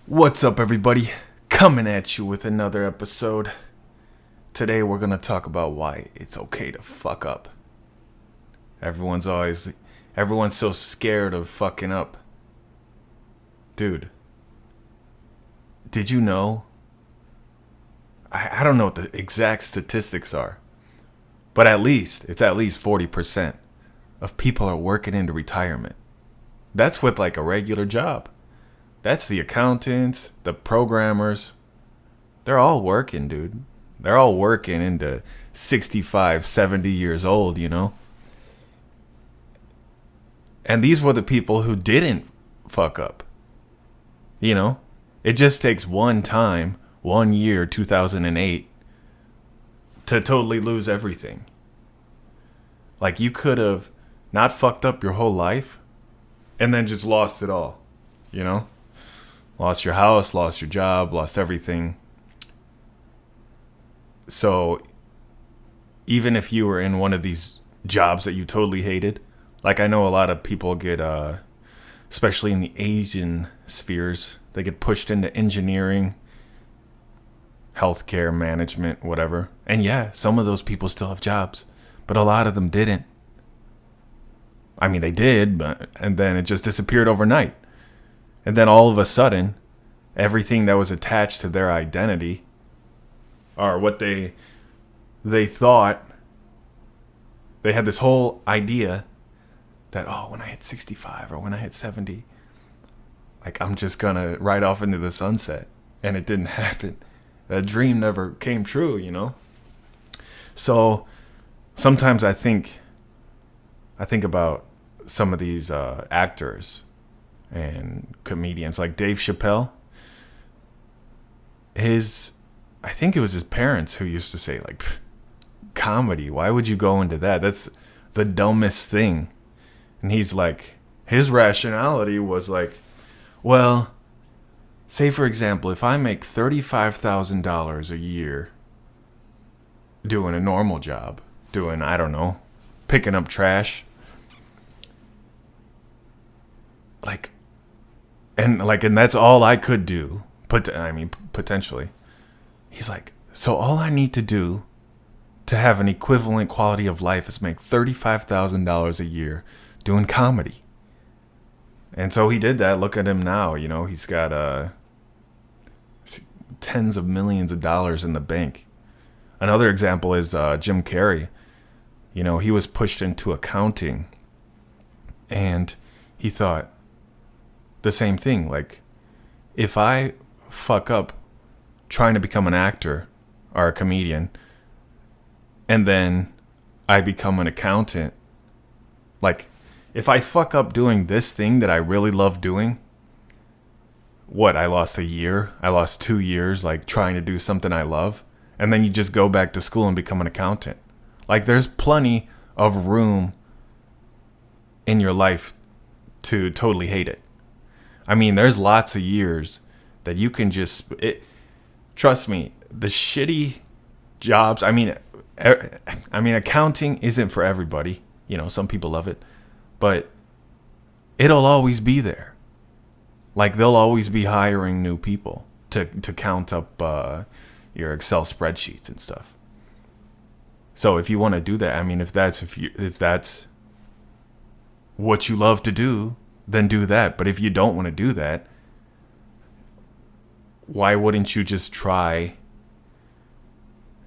What's up, everybody? Coming at you with another episode. Today, we're gonna talk about why it's okay to fuck up. Everyone's so scared of fucking up. Dude, did you know? I don't know what the exact statistics are, but it's at least 40% of people are working into retirement. That's with like a regular job. That's the accountants, the programmers. They're all working, dude. They're all working into 65, 70 years old, you know? And these were the people who didn't fuck up. You know? It just takes one time, 1 year, 2008, to totally lose everything. Like, you could have not fucked up your whole life and then just lost it all, you know? Lost your house, lost your job, lost everything. So even if you were in one of these jobs that you totally hated, like I know a lot of people get, especially in the Asian spheres, they get pushed into engineering, healthcare, management, whatever. And yeah, some of those people still have jobs, but a lot of them didn't. I mean, they did, and then it just disappeared overnight. And then all of a sudden, everything that was attached to their identity, or what they thought, they had this whole idea that, oh, when I hit 65 or when I hit 70, like, I'm just gonna ride off into the sunset. And it didn't happen. That dream never came true, you know? So sometimes I think about some of these actors and comedians, like Dave Chappelle. I think it was his parents who used to say, like, comedy, why would you go into that? That's the dumbest thing. And he's like, his rationality was like, well, say for example, if I make $35,000 a year doing a normal job, doing, I don't know, picking up trash, and that's all I could do. Potentially. He's like, so all I need to do to have an equivalent quality of life is make $35,000 a year doing comedy. And so he did that. Look at him now. You know, he's got tens of millions of dollars in the bank. Another example is Jim Carrey. You know, he was pushed into accounting, and he thought the same thing. Like, if I fuck up trying to become an actor or a comedian, and then I become an accountant, like, if I fuck up doing this thing that I really love doing, I lost a year, I lost 2 years, like, trying to do something I love, and then you just go back to school and become an accountant. Like, there's plenty of room in your life to totally hate it. I mean, there's lots of years that you can just... Trust me, the shitty jobs... I mean, accounting isn't for everybody. You know, some people love it. But it'll always be there. Like, they'll always be hiring new people to count up your Excel spreadsheets and stuff. So if you want to do that, I mean, if that's what you love to do, then do that. But if you don't want to do that, why wouldn't you just try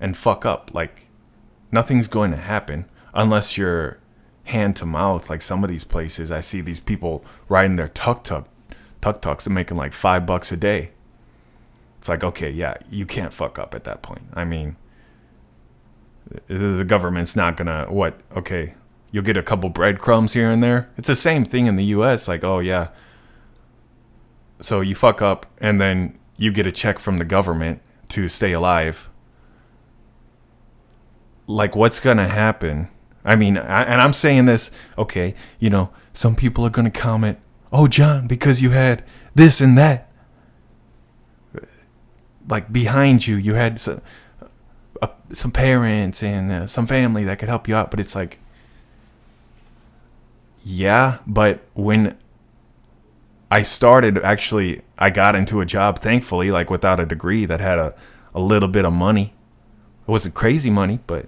and fuck up? Like, nothing's going to happen unless you're hand to mouth. Like, some of these places, I see these people riding their tuk-tuks and making like $5 a day. It's like, okay, yeah, you can't fuck up at that point. I mean, the government's not gonna, okay, you'll get a couple breadcrumbs here and there. It's the same thing in the US. Like, oh yeah, so you fuck up and then you get a check from the government to stay alive. Like, what's gonna happen? I mean, and I'm saying this, okay, you know, some people are gonna comment, oh, John, because you had this and that. Like, behind you, you had some parents and some family that could help you out. But it's like, yeah, but when I got into a job, thankfully, like without a degree, that had a little bit of money. It wasn't crazy money, but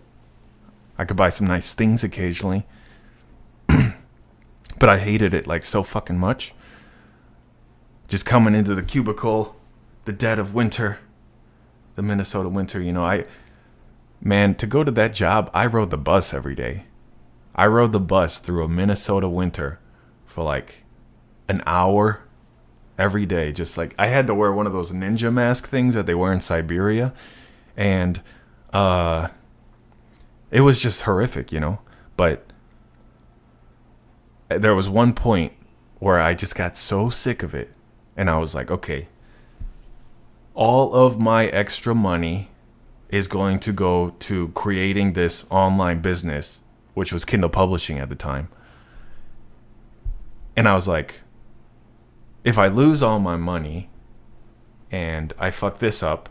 I could buy some nice things occasionally. But I hated it like so fucking much. Just coming into the cubicle, the dead of winter, the Minnesota winter, man, to go to that job, I rode the bus every day. I rode the bus through a Minnesota winter for like an hour every day. Just like, I had to wear one of those ninja mask things that they wear in Siberia. And it was just horrific, But there was one point where I just got so sick of it. And I was like, okay, all of my extra money is going to go to creating this online business, which was Kindle publishing at the time. And I was like, if I lose all my money and I fuck this up,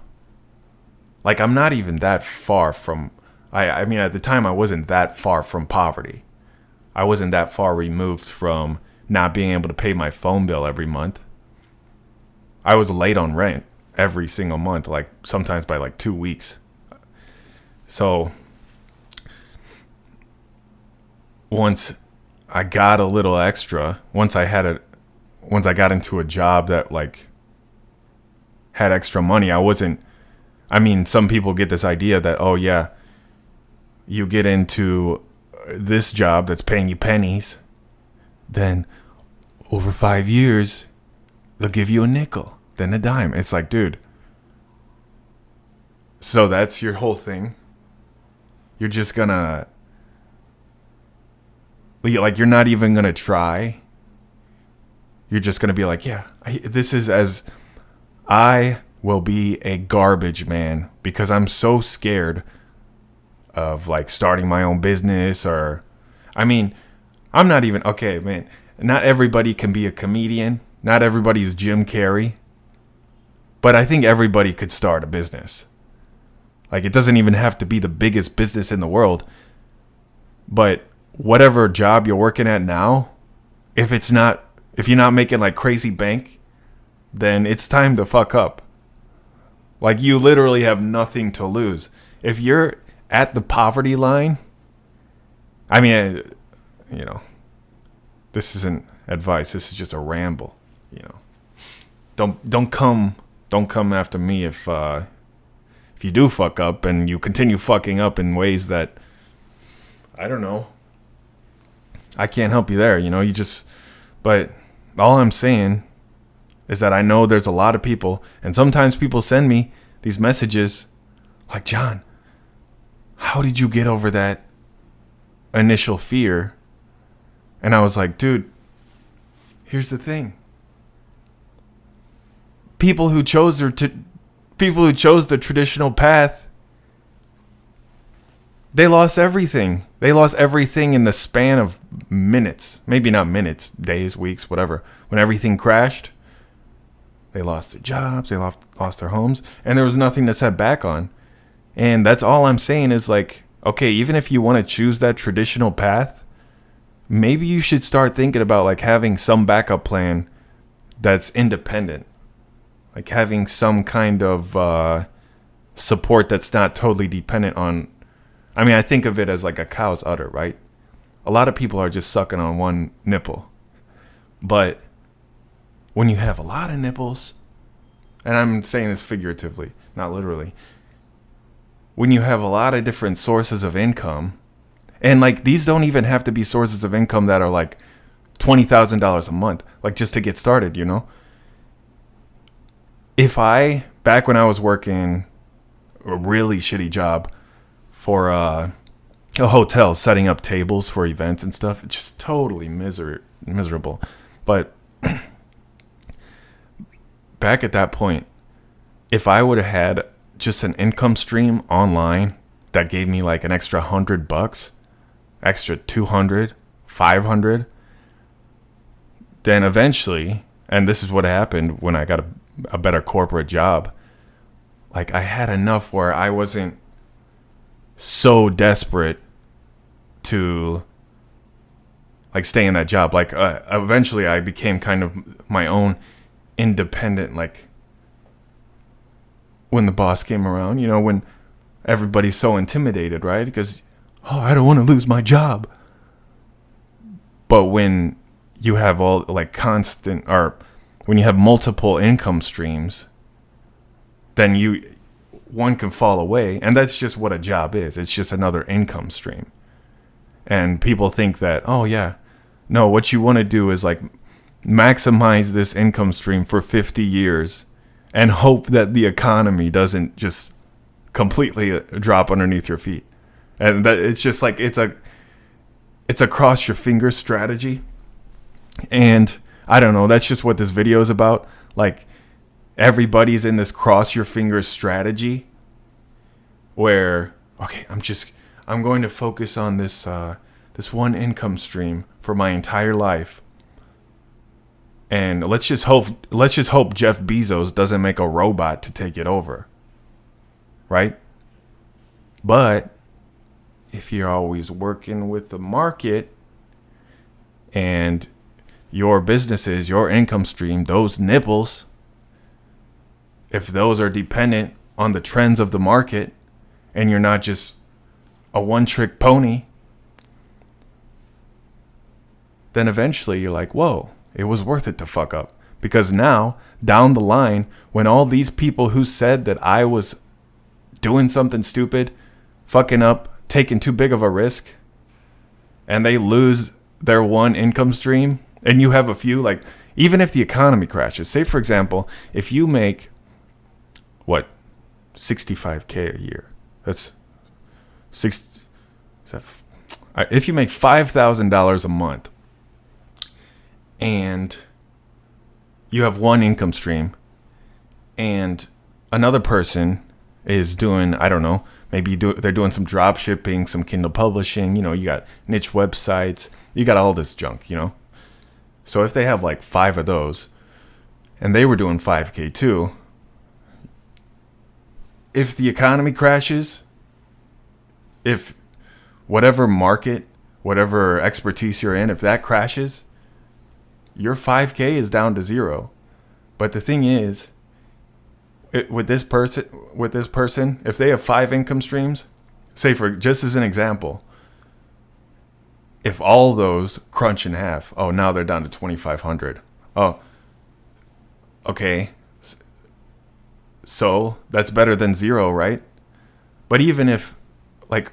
like, I'm not even that far from, I mean, at the time I wasn't that far from poverty. I wasn't that far removed from not being able to pay my phone bill every month. I was late on rent every single month, like sometimes by like 2 weeks. So once I got a little extra, once I got into a job that like had extra money, some people get this idea that, oh yeah, you get into this job that's paying you pennies, then over 5 years, they'll give you a nickel, then a dime. It's like, dude, so that's your whole thing? You're just gonna, like, you're not even gonna try? You're just gonna be like, yeah, I will be a garbage man because I'm so scared of like starting my own business, or, I'm not even, okay, man, not everybody can be a comedian. Not everybody's Jim Carrey. But I think everybody could start a business. Like, it doesn't even have to be the biggest business in the world. But whatever job you're working at now, if you're not making like crazy bank, then it's time to fuck up. Like, you literally have nothing to lose. If you're at the poverty line, this isn't advice. This is just a ramble. Don't come after me if you do fuck up and you continue fucking up in ways that, I don't know, I can't help you there. But all I'm saying is that I know there's a lot of people, and sometimes people send me these messages like, John, how did you get over that initial fear? And I was like, dude, here's the thing. People who chose the traditional path, they lost everything. They lost everything in the span of minutes. Maybe not minutes, days, weeks, whatever. When everything crashed, they lost their jobs, they lost their homes, and there was nothing to set back on. And that's all I'm saying is, like, okay, even if you want to choose that traditional path, maybe you should start thinking about like having some backup plan that's independent. Like having some kind of support that's not totally dependent on, I think of it as like a cow's udder, right? A lot of people are just sucking on one nipple. But when you have a lot of nipples, and I'm saying this figuratively, not literally, when you have a lot of different sources of income, and like these don't even have to be sources of income that are like $20,000 a month, like just to get started, Back when I was working a really shitty job for a hotel, setting up tables for events and stuff, it's just totally miserable. But back at that point, if I would have had just an income stream online that gave me like an extra $100, extra 200, 500, then eventually, and this is what happened when I got a better corporate job, like I had enough where I wasn't so desperate to like stay in that job. Like eventually I became kind of my own independent, like when the boss came around, you know, when everybody's so intimidated, right? Because, oh, I don't want to lose my job. But when you have all like constant, or when you have multiple income streams, then one can fall away. And that's just what a job is. It's just another income stream. And people think that, oh yeah, no, what you want to do is like maximize this income stream for 50 years and hope that the economy doesn't just completely drop underneath your feet. And that it's just like it's a cross your fingers strategy. And I don't know, that's just what this video is about. Like everybody's in this cross your fingers strategy where, okay, I'm going to focus on this one income stream for my entire life. And let's just hope Jeff Bezos doesn't make a robot to take it over. Right? But if you're always working with the market and your businesses, your income stream, those nipples, if those are dependent on the trends of the market and you're not just a one-trick pony, then eventually you're like, whoa, it was worth it to fuck up. Because now, down the line, when all these people who said that I was doing something stupid, fucking up, taking too big of a risk, and they lose their one income stream, and you have a few, like, even if the economy crashes, say for example, if you make, what, $65K a year, that's if you make $5,000 a month, and you have one income stream, and another person is doing, I don't know, maybe they're doing some drop shipping, some Kindle publishing, you know, you got niche websites, you got all this junk, you know. So if they have like 5 of those, and they were doing 5K too, if the economy crashes, if whatever market, whatever expertise you're in, if that crashes, your 5K is down to 0. But the thing is, with this person, if they have 5 income streams, say for just as an example, if all those crunch in half, oh, now they're down to 2,500. Oh, okay. So that's better than 0, right? But even if, like,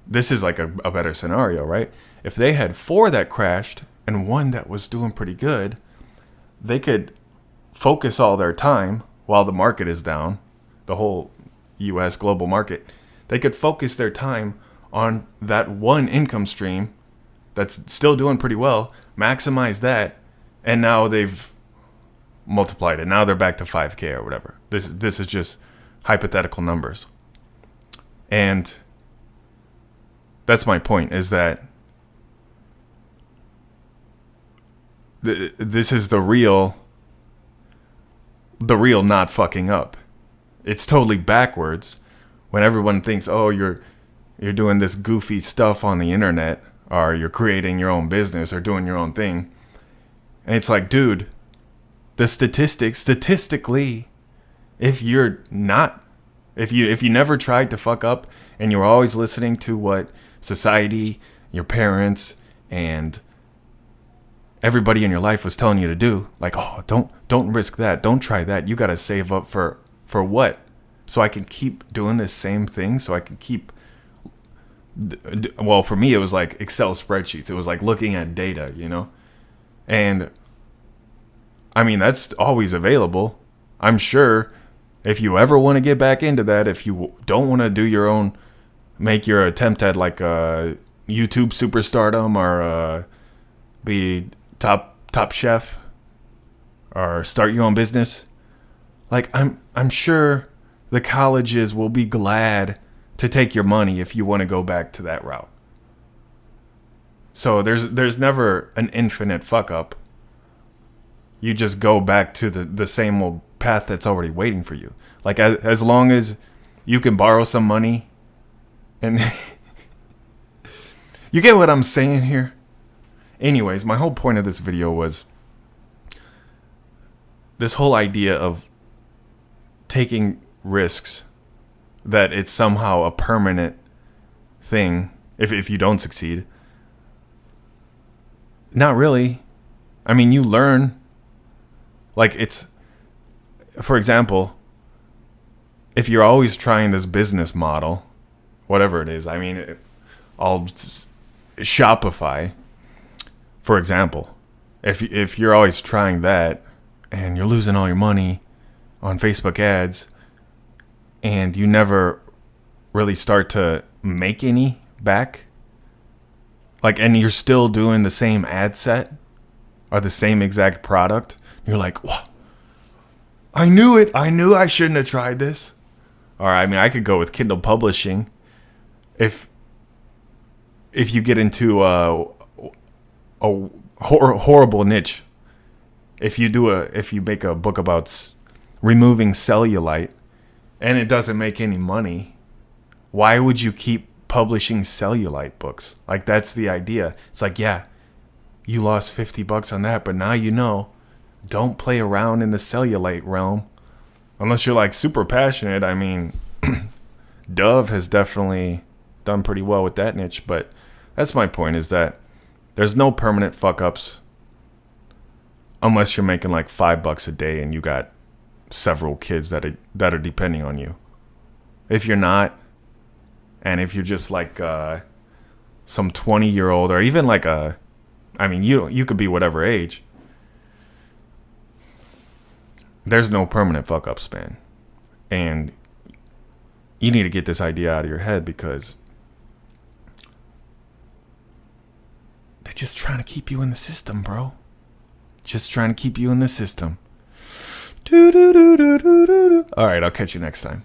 this is like a better scenario, right? If they had 4 that crashed and 1 that was doing pretty good, they could focus all their time while the market is down, the whole US global market. They could focus their time on that one income stream that's still doing pretty well, maximize that, and now they've multiplied it. Now they're back to 5K or whatever. This is just hypothetical numbers. And that's my point, is that this is the real not fucking up. It's totally backwards when everyone thinks, oh, you're doing this goofy stuff on the internet, or you're creating your own business or doing your own thing. And it's like, dude, the statistically, if you never tried to fuck up and you're always listening to what society, your parents, and everybody in your life was telling you to do, like, oh, don't risk that, don't try that, you got to save up for what? So I can keep doing this same thing, so I can keep, well, for me it was like Excel spreadsheets, it was like looking at data, you know. And I mean, that's always available. I'm sure if you ever want to get back into that, if you don't want to do your own, make your attempt at like a YouTube superstardom, or be top chef, or start your own business, like I'm sure the colleges will be glad to take your money if you want to go back to that route. So there's never an infinite fuck up. You just go back to the same old path that's already waiting for you. Like as long as you can borrow some money, and you get what I'm saying here? Anyways, my whole point of this video was this whole idea of taking risks, that it's somehow a permanent thing if you don't succeed. Not really. I mean, you learn. Like, it's, for example, if you're always trying this business model, whatever it is, I mean, Shopify, for example, if you're always trying that and you're losing all your money on Facebook ads and you never really start to make any back, like, and you're still doing the same ad set or the same exact product, you're like, wow, I knew it. I knew I shouldn't have tried this. Or, I mean, I could go with Kindle publishing. If you get into a horrible niche, if you make a book about removing cellulite and it doesn't make any money, why would you keep publishing cellulite books? Like, that's the idea. It's like, yeah, you lost $50 on that, but now you know, don't play around in the cellulite realm unless you're like super passionate. I mean, Dove has definitely done pretty well with that niche, but that's my point, is that there's no permanent fuck ups unless you're making like $5 a day and you got several kids that are depending on you. If you're not, and if you're just like some 20-year-old, or even like you could be whatever age, there's no permanent fuck ups, man. And you need to get this idea out of your head, because they're just trying to keep you in the system, bro. Just trying to keep you in the system. All right, I'll catch you next time.